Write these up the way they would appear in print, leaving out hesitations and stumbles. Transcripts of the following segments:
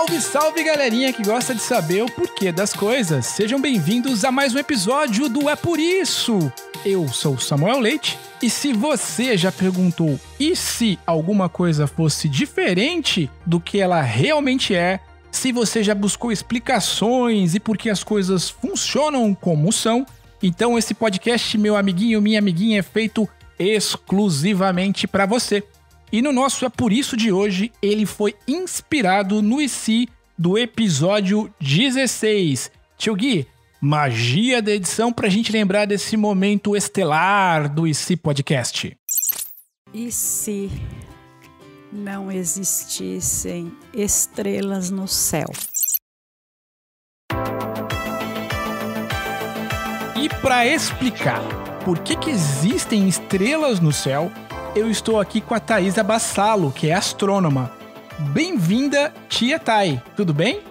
Salve, salve, galerinha que gosta de saber o porquê das coisas. Sejam bem-vindos a mais um episódio do É Por Isso. Eu sou Samuel Leite e se você já perguntou e se alguma coisa fosse diferente do que ela realmente é, se você já buscou explicações e por que as coisas funcionam como são, então esse podcast, meu amiguinho, minha amiguinha, é feito exclusivamente para você. E no nosso É Por Isso de hoje, ele foi inspirado no IC do episódio 16. Tio Gui, magia da edição pra gente lembrar desse momento estelar do IC Podcast. E se não existissem estrelas no céu? E para explicar por que existem estrelas no céu, eu estou aqui com a Thaisa Bassalo, que é astrônoma. Bem-vinda, tia Thay. Tudo bem?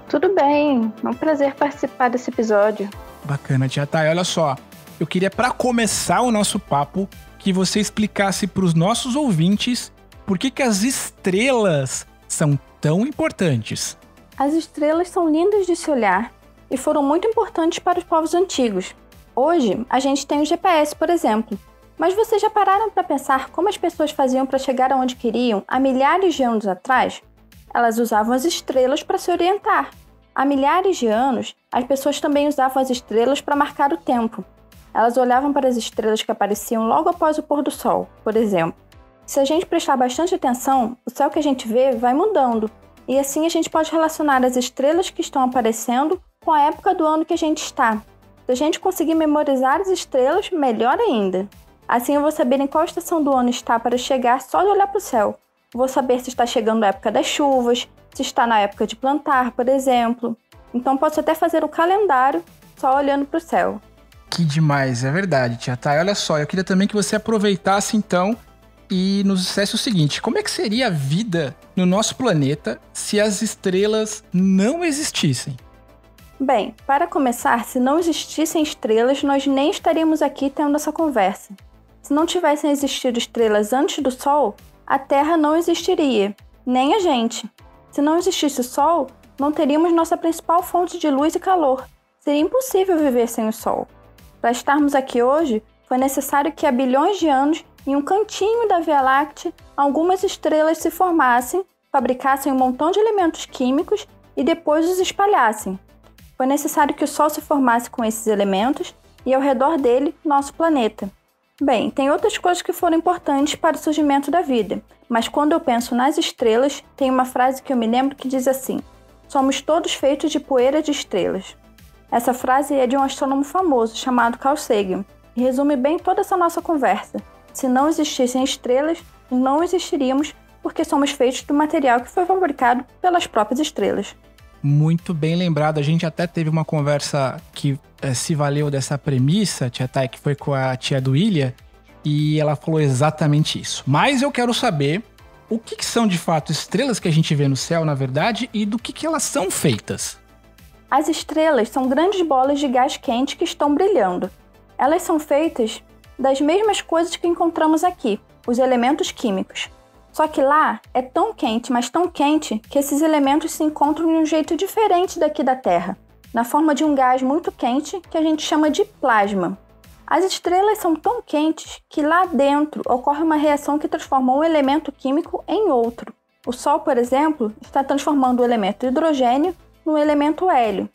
Tudo bem. É um prazer participar desse episódio. Bacana, tia Thay. Olha só, eu queria, para começar o nosso papo, que você explicasse para os nossos ouvintes por que as estrelas são tão importantes. As estrelas são lindas de se olhar e foram muito importantes para os povos antigos. Hoje, a gente tem o GPS, por exemplo. Mas vocês já pararam para pensar como as pessoas faziam para chegar aonde queriam há milhares de anos atrás? Elas usavam as estrelas para se orientar. Há milhares de anos, as pessoas também usavam as estrelas para marcar o tempo. Elas olhavam para as estrelas que apareciam logo após o pôr do sol, por exemplo. Se a gente prestar bastante atenção, o céu que a gente vê vai mudando, e assim a gente pode relacionar as estrelas que estão aparecendo com a época do ano que a gente está. Se a gente conseguir memorizar as estrelas, melhor ainda. Assim eu vou saber em qual estação do ano está para chegar só de olhar para o céu. Vou saber se está chegando a época das chuvas, se está na época de plantar, por exemplo. Então posso até fazer o calendário só olhando para o céu. Que demais, é verdade, tia Thay. Olha só, eu queria também que você aproveitasse então e nos dissesse o seguinte: como é que seria a vida no nosso planeta se as estrelas não existissem? Bem, para começar, se não existissem estrelas, nós nem estaríamos aqui tendo essa conversa. Se não tivessem existido estrelas antes do Sol, a Terra não existiria, nem a gente. Se não existisse o Sol, não teríamos nossa principal fonte de luz e calor. Seria impossível viver sem o Sol. Para estarmos aqui hoje, foi necessário que há bilhões de anos, em um cantinho da Via Láctea, algumas estrelas se formassem, fabricassem um montão de elementos químicos e depois os espalhassem. Foi necessário que o Sol se formasse com esses elementos e, ao redor dele, nosso planeta. Bem, tem outras coisas que foram importantes para o surgimento da vida, mas quando eu penso nas estrelas, tem uma frase que eu me lembro que diz assim: somos todos feitos de poeira de estrelas. Essa frase é de um astrônomo famoso chamado Carl Sagan e resume bem toda essa nossa conversa. Se não existissem estrelas, não existiríamos porque somos feitos do material que foi fabricado pelas próprias estrelas. Muito bem lembrado, a gente até teve uma conversa que se valeu dessa premissa, tia Thay, que foi com a tia do Ilha, e ela falou exatamente isso. Mas eu quero saber o que são de fato estrelas que a gente vê no céu, na verdade, e do que elas são feitas. As estrelas são grandes bolas de gás quente que estão brilhando. Elas são feitas das mesmas coisas que encontramos aqui, os elementos químicos. Só que lá é tão quente, mas tão quente, que esses elementos se encontram de um jeito diferente daqui da Terra, na forma de um gás muito quente que a gente chama de plasma. As estrelas são tão quentes que lá dentro ocorre uma reação que transforma um elemento químico em outro. O Sol, por exemplo, está transformando o elemento hidrogênio no elemento hélio.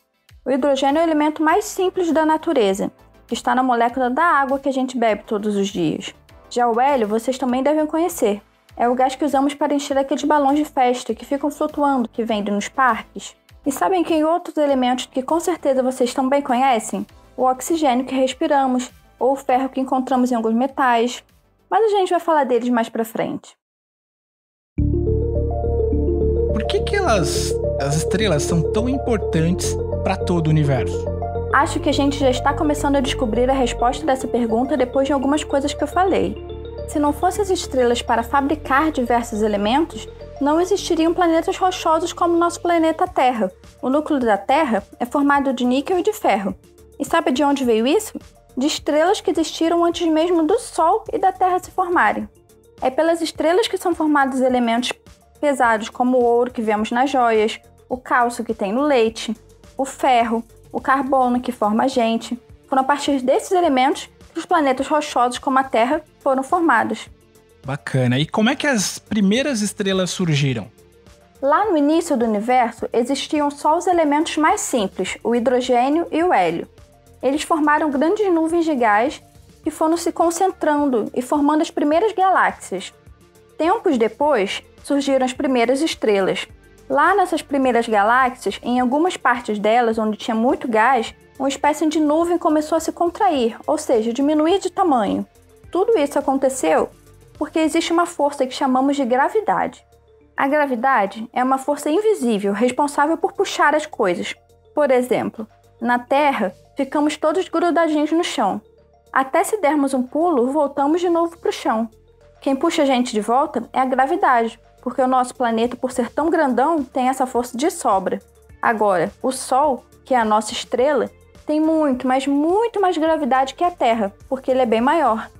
O hidrogênio é o elemento mais simples da natureza, que está na molécula da água que a gente bebe todos os dias. Já o hélio vocês também devem conhecer. É o gás que usamos para encher aqueles balões de festa que ficam flutuando, que vendem nos parques. E sabem que outros elementos que com certeza vocês também conhecem? O oxigênio que respiramos, ou o ferro que encontramos em alguns metais. Mas a gente vai falar deles mais pra frente. Por que as estrelas são tão importantes para todo o universo? Acho que a gente já está começando a descobrir a resposta dessa pergunta depois de algumas coisas que eu falei. Se não fossem as estrelas para fabricar diversos elementos, não existiriam planetas rochosos como o nosso planeta Terra. O núcleo da Terra é formado de níquel e de ferro. E sabe de onde veio isso? De estrelas que existiram antes mesmo do Sol e da Terra se formarem. É pelas estrelas que são formados elementos pesados como o ouro que vemos nas joias, o cálcio que tem no leite, o ferro, o carbono que forma a gente. Foram a partir desses elementos que os planetas rochosos como a Terra foram formados. Bacana. E como é que as primeiras estrelas surgiram? Lá no início do universo, existiam só os elementos mais simples, o hidrogênio e o hélio. Eles formaram grandes nuvens de gás que foram se concentrando e formando as primeiras galáxias. Tempos depois, surgiram as primeiras estrelas. Lá nessas primeiras galáxias, em algumas partes delas onde tinha muito gás, uma espécie de nuvem começou a se contrair, ou seja, diminuir de tamanho. Tudo isso aconteceu porque existe uma força que chamamos de gravidade. A gravidade é uma força invisível responsável por puxar as coisas. Por exemplo, na Terra, ficamos todos grudadinhos no chão. Até se dermos um pulo, voltamos de novo para o chão. Quem puxa a gente de volta é a gravidade, porque o nosso planeta, por ser tão grandão, tem essa força de sobra. Agora, o Sol, que é a nossa estrela, tem muito, mas muito mais gravidade que a Terra, porque ele é bem maior.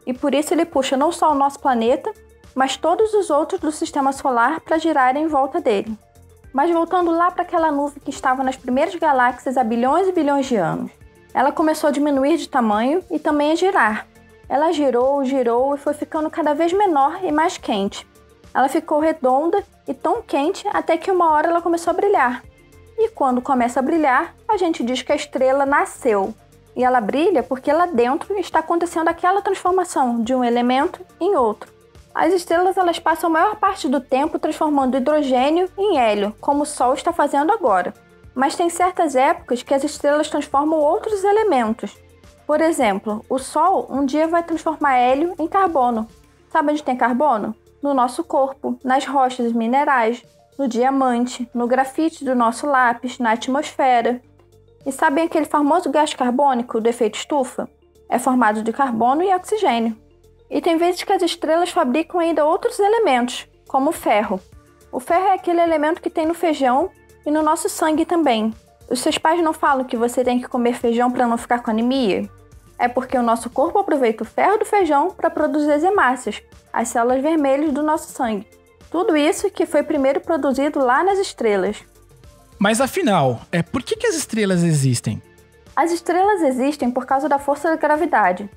E por isso ele puxa não só o nosso planeta, mas todos os outros do Sistema Solar para girarem em volta dele. Mas voltando lá para aquela nuvem que estava nas primeiras galáxias há bilhões e bilhões de anos. Ela começou a diminuir de tamanho e também a girar. Ela girou e foi ficando cada vez menor e mais quente. Ela ficou redonda e tão quente até que uma hora ela começou a brilhar. E quando começa a brilhar, a gente diz que a estrela nasceu. E ela brilha porque lá dentro está acontecendo aquela transformação de um elemento em outro. As estrelas elas passam a maior parte do tempo transformando hidrogênio em hélio, como o Sol está fazendo agora. Mas tem certas épocas que as estrelas transformam outros elementos. Por exemplo, o Sol um dia vai transformar hélio em carbono. Sabe onde tem carbono? No nosso corpo, nas rochas minerais, no diamante, no grafite do nosso lápis, na atmosfera. E sabem aquele famoso gás carbônico do efeito estufa? É formado de carbono e oxigênio. E tem vezes que as estrelas fabricam ainda outros elementos, como o ferro. O ferro é aquele elemento que tem no feijão e no nosso sangue também. Os seus pais não falam que você tem que comer feijão para não ficar com anemia? É porque o nosso corpo aproveita o ferro do feijão para produzir as hemácias, as células vermelhas do nosso sangue. Tudo isso que foi primeiro produzido lá nas estrelas. Mas afinal, por que as estrelas existem? As estrelas existem por causa da força da gravidade.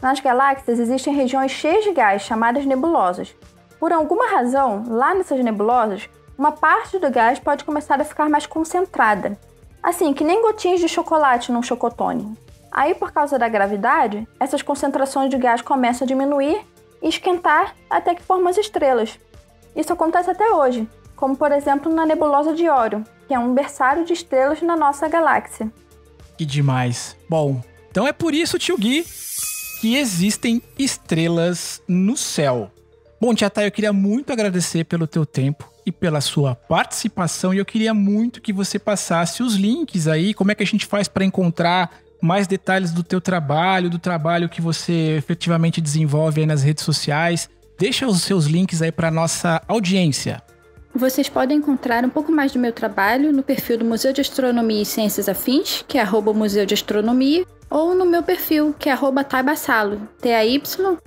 Nas galáxias existem regiões cheias de gás, chamadas nebulosas. Por alguma razão, lá nessas nebulosas, uma parte do gás pode começar a ficar mais concentrada. Assim, que nem gotinhas de chocolate num chocotone. Aí, por causa da gravidade, essas concentrações de gás começam a diminuir e esquentar até que formam as estrelas. Isso acontece até hoje, como por exemplo na nebulosa de Órion, que é um berçário de estrelas na nossa galáxia. Que demais. Bom, então é por isso, tio Gui, que existem estrelas no céu. Bom, tia Thay, eu queria muito agradecer pelo teu tempo e pela sua participação, e eu queria muito que você passasse os links aí, como é que a gente faz para encontrar mais detalhes do teu trabalho, do trabalho que você efetivamente desenvolve aí nas redes sociais. Deixa os seus links aí para nossa audiência. Vocês podem encontrar um pouco mais do meu trabalho no perfil do Museu de Astronomia e Ciências Afins, que é @Museu de Astronomia, ou no meu perfil, que é @Taybassalo, TAYBASSALLO.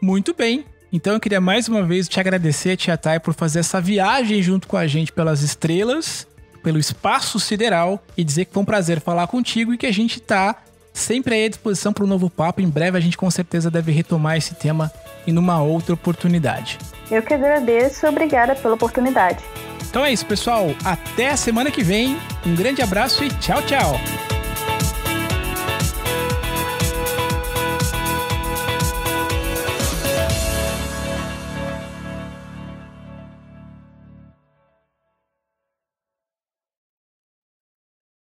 Muito bem. Então eu queria mais uma vez te agradecer, tia Thay, por fazer essa viagem junto com a gente pelas estrelas, pelo espaço sideral, e dizer que foi um prazer falar contigo e que a gente tá sempre aí à disposição para um novo papo. Em breve a gente com certeza deve retomar esse tema em uma outra oportunidade. Eu que agradeço e obrigada pela oportunidade. Então é isso, pessoal. Até a semana que vem. Um grande abraço e tchau, tchau.